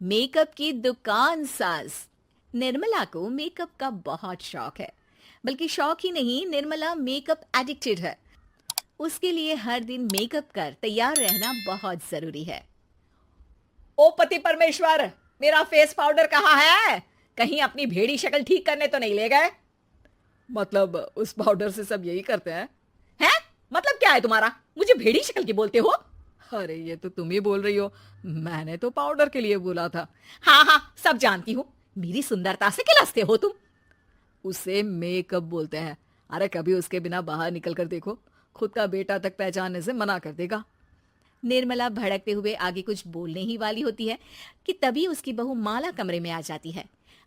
Makeup की दुकान साज। निर्मला को मेकअप का बहुत शौक है। बल्कि शौक ही नहीं, निर्मला मेकअप एडिक्टेड है। उसके लिए हर दिन मेकअप कर तैयार रहना बहुत जरूरी है। ओ पति परमेश्वर, मेरा फेस पाउडर कहाँ है? कहीं अपनी भेड़ी शक्ल ठीक करने तो नहीं ले गए? मतलब उस पाउडर से सब यही करते हैं? हैं? मतलब क्या है तुम्हारा? मुझे भेड़ी शक्ल की बोलते हो? अरे ये तो तुम ही बोल रही हो, मैंने तो पाउडर के लिए बोला था। हाँ हाँ, सब जानती हूँ। मेरी सुंदरता से किलसते हो तुम। उसे मेकअप बोलते हैं। अरे कभी उसके बिना बाहर निकल कर देखो, खुद का बेटा तक पहचानने से मना कर देगा। निर्मला भड़कते हुए आगे कुछ बोलने ही वाली होती है कि तभी उसकी बहू माला कमरे में आ जाती है।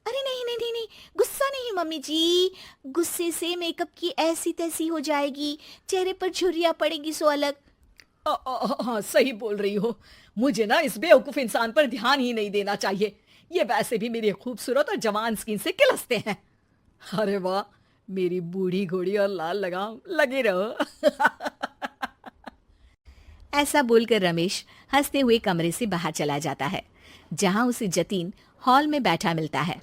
अरे नहीं नहीं नहीं नहीं, गुस्सा नहीं मम्मी जी। गुस्से से मेकअप की ऐसी तैसी हो जाएगी, चेहरे पर झुर्रियां पड़ेगी सो अलग। हाँ सही बोल रही हो। मुझे ना इस बेवकूफ इंसान पर ध्यान ही नहीं देना चाहिए। ये वैसे भी मेरी खूबसूरत और जवान स्किन से किलसते हैं। अरे वाह, मेरी बूढ़ी घोड़ी और लाल लगाम, लगे रहो। ऐसा बोलकर रमेश हंसते हुए कमरे से बाहर चला जाता है, जहां उसे जतीन हॉल में बैठा मिलता है।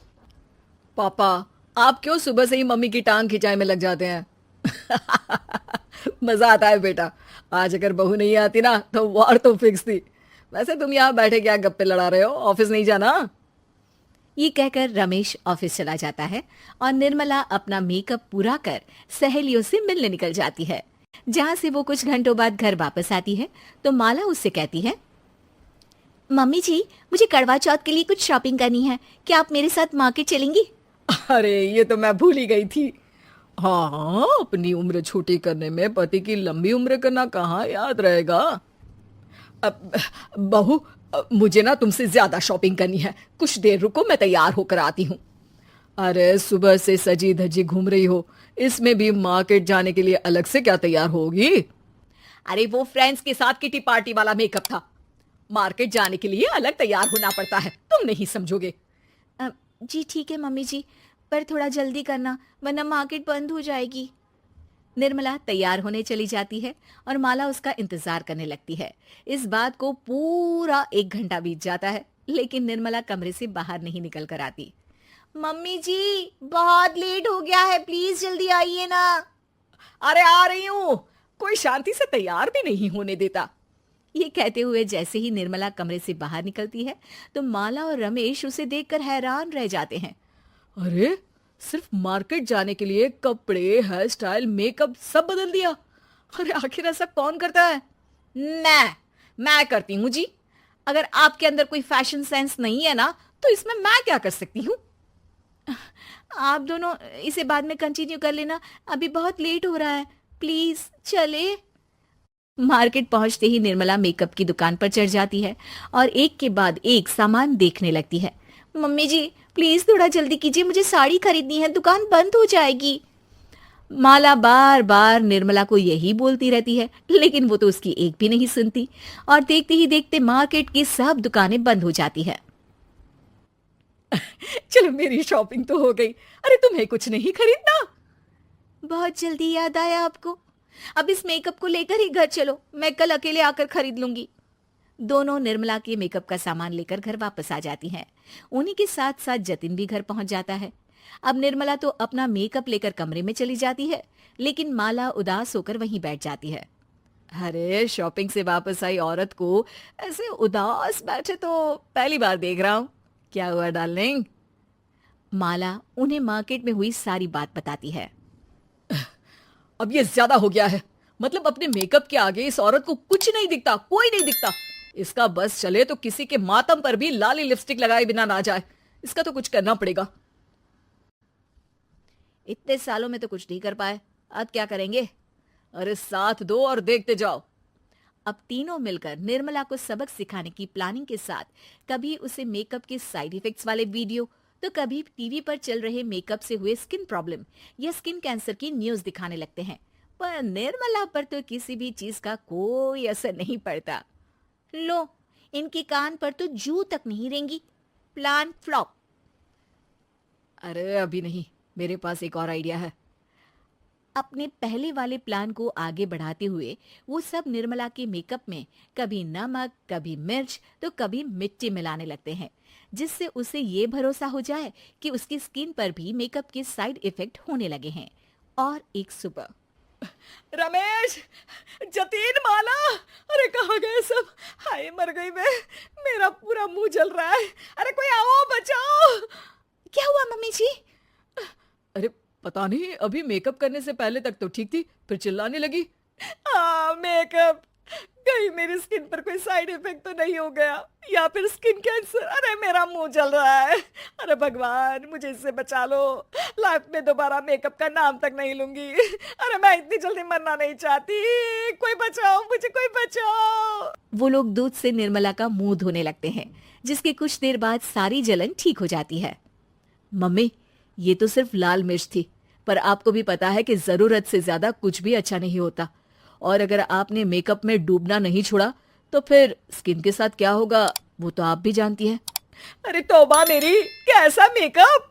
पापा, आप क्यों सुबह से ही मम्मी की टांग खिंचाई में लग जाते हैं? मजा आता है बेटा। आज अगर बहू नहीं आती ना तो वार तो फिक्स थी। वैसे तुम यहाँ बैठे क्या गप्पे लड़ा रहे हो? ऑफिस नहीं जाना? ये कहकर रमेश ऑफिस चला जाता है और निर्मला अपना मेकअप पूरा कर सहेलियों से मिलने निकल जाती है। जहां से वो कुछ घंटों बाद घर वापस आती है तो माला उससे कहती है, मम्मी जी, मुझे करवा चौथ के लिए कुछ शॉपिंग करनी है, क्या आप मेरे साथ मार्केट चलेंगी? अरे ये तो मैं भूल ही गई थी। हाँ हाँ, अपनी उम्र छोटी करने में पति की लंबी उम्र करना कहाँ याद रहेगा। अब बहू, मुझे ना तुमसे ज्यादा शॉपिंग करनी है। कुछ देर रुको, मैं तैयार होकर आती हूँ। अरे सुबह से सजी धजी घूम रही हो, इसमें भी मार्केट जाने के लिए अलग से क्या तैयार होगी? अरे वो फ्रेंड्स के साथ किटी पार्टी वाला मेकअप था। मार्केट जाने के लिए अलग तैयार होना पड़ता है, तुम नहीं समझोगे। जी ठीक है मम्मी जी, पर थोड़ा जल्दी करना वरना मार्केट बंद हो जाएगी। निर्मला तैयार होने चली जाती है और माला उसका इंतजार करने लगती है। इस बात को पूरा 1 घंटा बीत जाता है, लेकिन निर्मला कमरे से बाहर नहीं निकल कर आती। मम्मी जी, बहुत लेट हो गया है, प्लीज जल्दी आइए ना। अरे आ रही हूँ। कोई शांति से तैयार भी नहीं होने देता। ये कहते हुए जैसे ही निर्मला कमरे से बाहर निकलती है तो माला और रमेश उसे देखकर हैरान रह जाते हैं। अरे सिर्फ मार्केट जाने के लिए कपड़े, हेयर स्टाइल, मेकअप सब बदल दिया। अरे आखिर ऐसा कौन करता है? मैं करती हूँ जी। अगर आपके अंदर कोई फैशन सेंस नहीं है ना तो इसमें मैं क्या कर सकती हूँ? आप दोनों इसे बाद में कंटिन्यू कर लेना, अभी बहुत लेट हो रहा है, प्लीज चले। मार्केट पहुंचते ही निर्मला मेकअप की दुकान पर चढ़ जाती है और एक के बाद एक सामान देखने लगती है। मम्मी जी, प्लीज थोड़ा जल्दी कीजिए, मुझे साड़ी खरीदनी है, दुकान बंद हो जाएगी। माला बार बार निर्मला को यही बोलती रहती है, लेकिन वो तो उसकी एक भी नहीं सुनती और देखते ही देखते मार्केट की सब दुकानें बंद हो जाती है। चलो मेरी शॉपिंग तो हो गई। अरे तुम्हें कुछ नहीं खरीदना? बहुत जल्दी याद आया आपको? अब इस मेकअप को लेकर ही घर चलो, मैं कल अकेले आकर खरीद लूंगी। दोनों निर्मला के मेकअप का सामान लेकर घर वापस आ जाती हैं। उन्हीं के साथ साथ जतिन भी घर पहुंच जाता है। अब निर्मला तो अपना मेकअप लेकर कमरे में चली जाती है, लेकिन माला उदास होकर वहीं बैठ जाती है। अरे शॉपिंग से वापस आई औरत को ऐसे उदास बैठे तो पहली बार देख रहा हूँ। क्या हुआ डार्लिंग? माला उन्हें मार्केट में हुई सारी बात बताती है। अब ये ज्यादा हो गया है। मतलब अपने मेकअप के आगे इस औरत को कुछ नहीं दिखता, कोई नहीं दिखता। इसका बस चले तो किसी के मातम पर भी लाली लिपस्टिक लगाए बिना ना जाए। इसका तो कुछ करना पड़ेगा। इतने सालों में तो कुछ नहीं कर पाए, अब क्या करेंगे? अरे साथ दो और देखते जाओ। अब तीनों मिलकर निर्मला को सबक सिखाने की प्लानिंग के साथ कभी उसे मेकअप के साइड इफेक्ट्स वाले वीडियो तो कभी टीवी पर चल रहे मेकअप से हुए स्किन प्रॉब्लम या स्किन कैंसर की न्यूज दिखाने लगते हैं। पर निर्मला पर तो किसी भी चीज का कोई असर नहीं पड़ता। लो, इनके कान पर तो जू तक नहीं रेंगी। Plan flop. अरे अभी नहीं, मेरे पास एक और आइडिया है। अपने पहले वाले प्लान को आगे बढ़ाते हुए वो सब निर्मला के मेकअप में कभी नमक, कभी मिर्च तो कभी मिट्टी मिलाने लगते हैं, जिससे उसे ये भरोसा हो जाए कि उसकी स्किन पर भी मेकअप के साइड इफेक्ट होने लगे हैं। और एक सुबह रमेश, जतीन, माला, अरे कहाँ गए सब? हाय मर गई मैं, मेरा पूरा मुंह जल रहा है। अरे कोई आओ, बचाओ। क्या हुआ मम्मी जी? अरे पता नहीं, अभी मेकअप करने से पहले तक तो ठीक थी, फिर चिल्लाने लगी। मेकअप, कहीं मेरी स्किन पर कोई साइड इफेक्ट तो नहीं हो गया, या फिर स्किन कैंसर। अरे मेरा मुंह जल रहा है। अरे भगवान, मुझे इससे बचा लो। लाइफ में दोबारा मेकअप का नाम तक नहीं लूंगी। अरे मैं इतनी जल्दी मरना नहीं चाहती। कोई बचाओ मुझे, कोई बचाओ। वो लोग दूध से निर्मला का मुंह धोने लगते हैं, जिसके कुछ देर बाद सारी जलन ठीक हो जाती है। मम्मी, ये तो सिर्फ लाल मिर्च थी, पर आपको भी पता है कि जरूरत से ज्यादा कुछ भी अच्छा नहीं होता, और अगर आपने मेकअप में डूबना नहीं छोड़ा तो फिर स्किन के साथ क्या होगा वो तो आप भी जानती हैं। अरे तौबा मेरी, कैसा मेकअप!